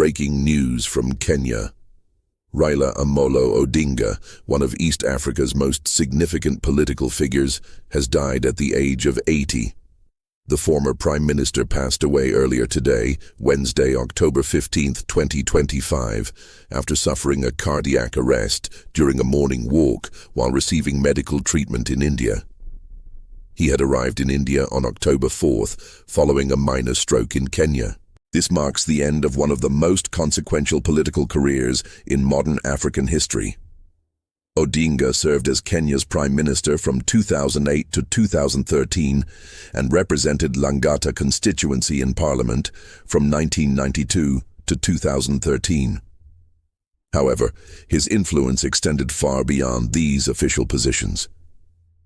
Breaking news from Kenya. Raila Amolo Odinga, one of East Africa's most significant political figures, has died at the age of 80. The former Prime Minister passed away earlier today, Wednesday, October 15, 2025, after suffering a cardiac arrest during a morning walk while receiving medical treatment in India. He had arrived in India on October 4th, following a minor stroke in Kenya. This marks the end of one of the most consequential political careers in modern African history. Odinga served as Kenya's Prime Minister from 2008 to 2013 and represented Langata constituency in Parliament from 1992 to 2013. However, his influence extended far beyond these official positions.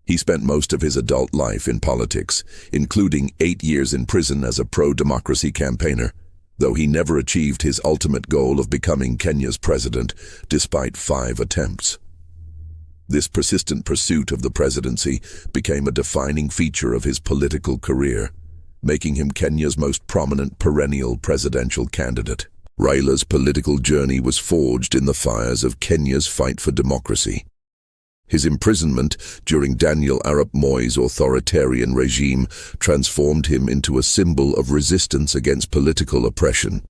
He spent most of his adult life in politics, including 8 years in prison as a pro-democracy campaigner, though he never achieved his ultimate goal of becoming Kenya's president, despite 5 attempts. This persistent pursuit of the presidency became a defining feature of his political career, making him Kenya's most prominent perennial presidential candidate. Raila's political journey was forged in the fires of Kenya's fight for democracy. His imprisonment during Daniel Arap Moi's authoritarian regime transformed him into a symbol of resistance against political oppression.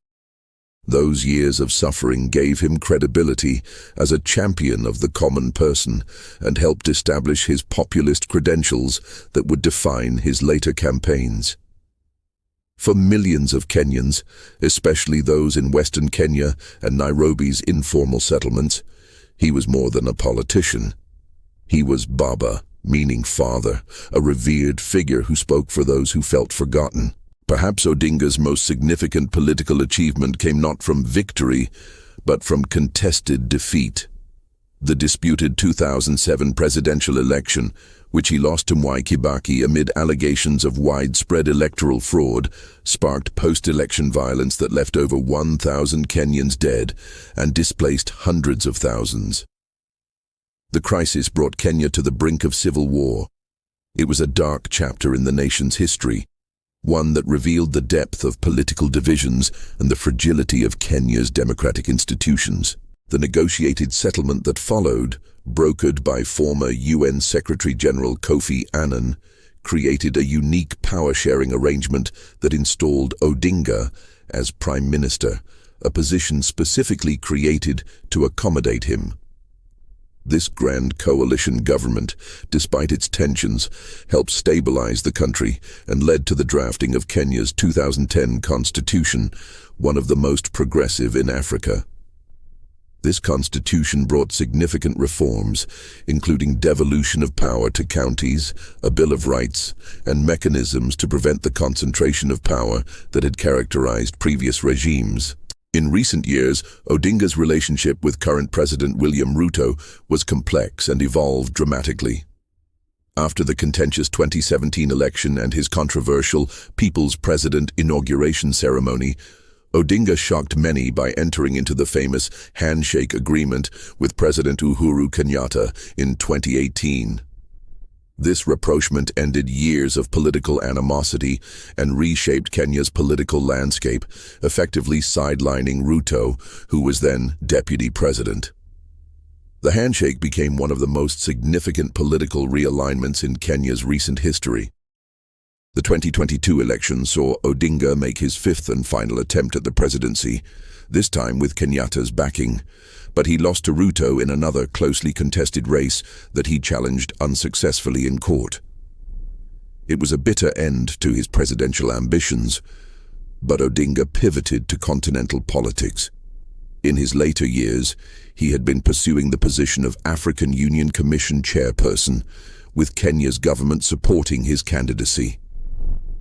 Those years of suffering gave him credibility as a champion of the common person and helped establish his populist credentials that would define his later campaigns. For millions of Kenyans, especially those in Western Kenya and Nairobi's informal settlements, he was more than a politician. He was Baba, meaning father, a revered figure who spoke for those who felt forgotten. Perhaps Odinga's most significant political achievement came not from victory, but from contested defeat. The disputed 2007 presidential election, which he lost to Mwai Kibaki amid allegations of widespread electoral fraud, sparked post-election violence that left over 1,000 Kenyans dead and displaced hundreds of thousands. The crisis brought Kenya to the brink of civil war. It was a dark chapter in the nation's history, one that revealed the depth of political divisions and the fragility of Kenya's democratic institutions. The negotiated settlement that followed, brokered by former UN Secretary-General Kofi Annan, created a unique power-sharing arrangement that installed Odinga as Prime Minister, a position specifically created to accommodate him. This grand coalition government, despite its tensions, helped stabilize the country and led to the drafting of Kenya's 2010 constitution, one of the most progressive in Africa. This constitution brought significant reforms, including devolution of power to counties, a Bill of Rights, and mechanisms to prevent the concentration of power that had characterized previous regimes. In recent years, Odinga's relationship with current President William Ruto was complex and evolved dramatically. After the contentious 2017 election and his controversial People's President inauguration ceremony, Odinga shocked many by entering into the famous Handshake agreement with President Uhuru Kenyatta in 2018. This rapprochement ended years of political animosity and reshaped Kenya's political landscape, effectively sidelining Ruto, who was then deputy president. The handshake became one of the most significant political realignments in Kenya's recent history. The 2022 election saw Odinga make his 5th and final attempt at the presidency, this time with Kenyatta's backing, but he lost to Ruto in another closely contested race that he challenged unsuccessfully in court. It was a bitter end to his presidential ambitions, but Odinga pivoted to continental politics. In his later years, he had been pursuing the position of African Union Commission chairperson, with Kenya's government supporting his candidacy.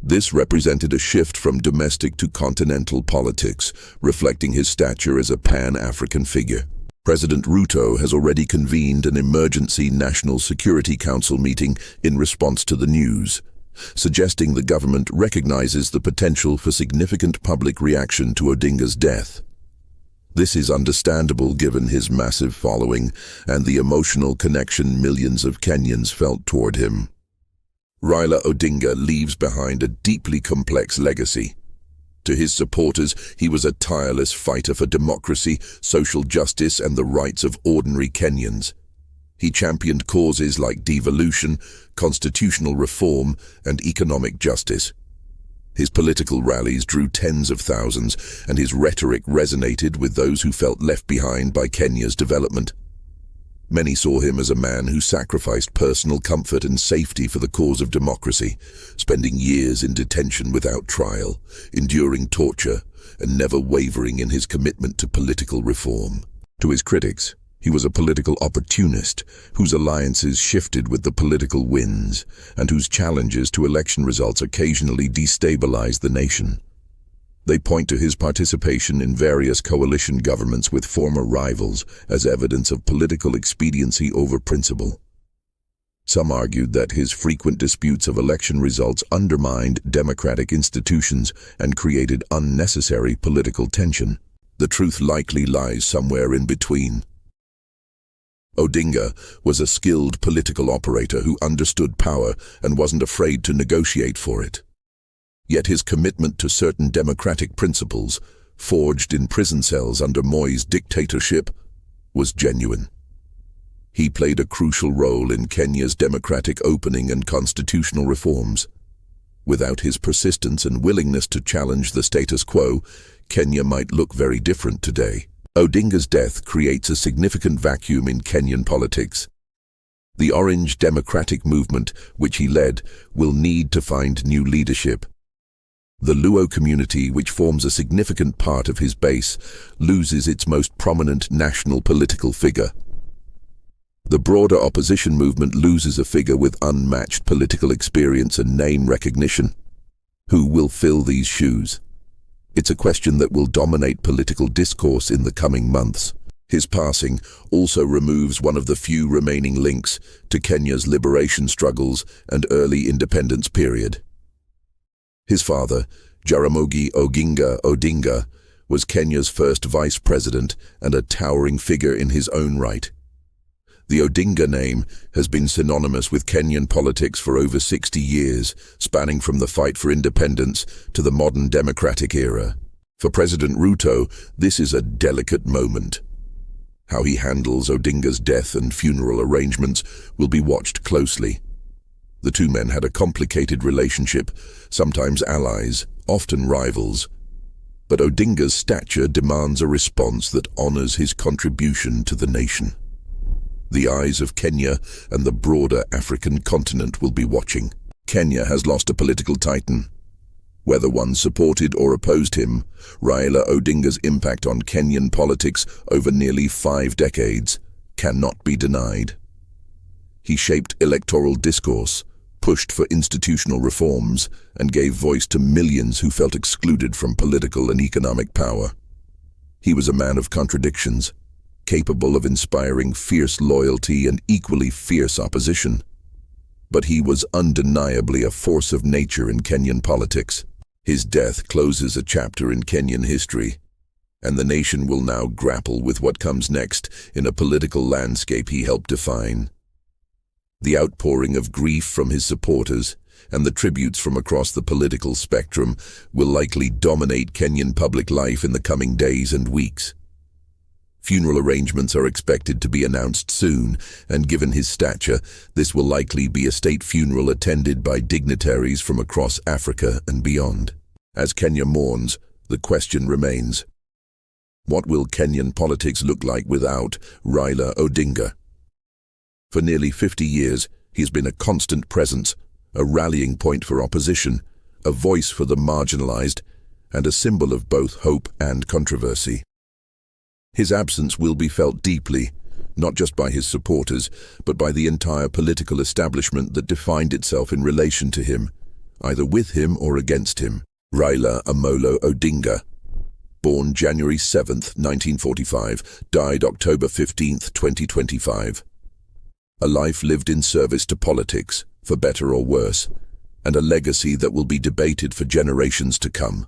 This represented a shift from domestic to continental politics, reflecting his stature as a pan-African figure. President Ruto has already convened an emergency National Security Council meeting in response to the news, suggesting the government recognizes the potential for significant public reaction to Odinga's death. This is understandable given his massive following and the emotional connection millions of Kenyans felt toward him. Raila Odinga leaves behind a deeply complex legacy. To his supporters, he was a tireless fighter for democracy, social justice, and the rights of ordinary Kenyans. He championed causes like devolution, constitutional reform, and economic justice. His political rallies drew tens of thousands, and his rhetoric resonated with those who felt left behind by Kenya's development. Many saw him as a man who sacrificed personal comfort and safety for the cause of democracy, spending years in detention without trial, enduring torture, and never wavering in his commitment to political reform. To his critics, he was a political opportunist whose alliances shifted with the political winds and whose challenges to election results occasionally destabilized the nation. They point to his participation in various coalition governments with former rivals as evidence of political expediency over principle. Some argued that his frequent disputes of election results undermined democratic institutions and created unnecessary political tension. The truth likely lies somewhere in between. Odinga was a skilled political operator who understood power and wasn't afraid to negotiate for it. Yet his commitment to certain democratic principles, forged in prison cells under Moi's dictatorship, was genuine. He played a crucial role in Kenya's democratic opening and constitutional reforms. Without his persistence and willingness to challenge the status quo, Kenya might look very different today. Odinga's death creates a significant vacuum in Kenyan politics. The Orange Democratic Movement, which he led, will need to find new leadership. The Luo community, which forms a significant part of his base, loses its most prominent national political figure. The broader opposition movement loses a figure with unmatched political experience and name recognition. Who will fill these shoes? It's a question that will dominate political discourse in the coming months. His passing also removes one of the few remaining links to Kenya's liberation struggles and early independence period. His father, Jaramogi Oginga Odinga, was Kenya's first vice president and a towering figure in his own right. The Odinga name has been synonymous with Kenyan politics for over 60 years, spanning from the fight for independence to the modern democratic era. For President Ruto, this is a delicate moment. How he handles Odinga's death and funeral arrangements will be watched closely. The two men had a complicated relationship, sometimes allies, often rivals. But Odinga's stature demands a response that honors his contribution to the nation. The eyes of Kenya and the broader African continent will be watching. Kenya has lost a political titan. Whether one supported or opposed him, Raila Odinga's impact on Kenyan politics over nearly 5 decades cannot be denied. He shaped electoral discourse, pushed for institutional reforms, and gave voice to millions who felt excluded from political and economic power. He was a man of contradictions, capable of inspiring fierce loyalty and equally fierce opposition. But he was undeniably a force of nature in Kenyan politics. His death closes a chapter in Kenyan history, and the nation will now grapple with what comes next in a political landscape he helped define. The outpouring of grief from his supporters and the tributes from across the political spectrum will likely dominate Kenyan public life in the coming days and weeks. Funeral arrangements are expected to be announced soon, and given his stature, this will likely be a state funeral attended by dignitaries from across Africa and beyond. As Kenya mourns, the question remains: what will Kenyan politics look like without Raila Odinga? For nearly 50 years, he's been a constant presence, a rallying point for opposition, a voice for the marginalized, and a symbol of both hope and controversy. His absence will be felt deeply, not just by his supporters, but by the entire political establishment that defined itself in relation to him, either with him or against him. Raila Amolo Odinga, born January 7, 1945, died October 15, 2025. A life lived in service to politics, for better or worse, and a legacy that will be debated for generations to come.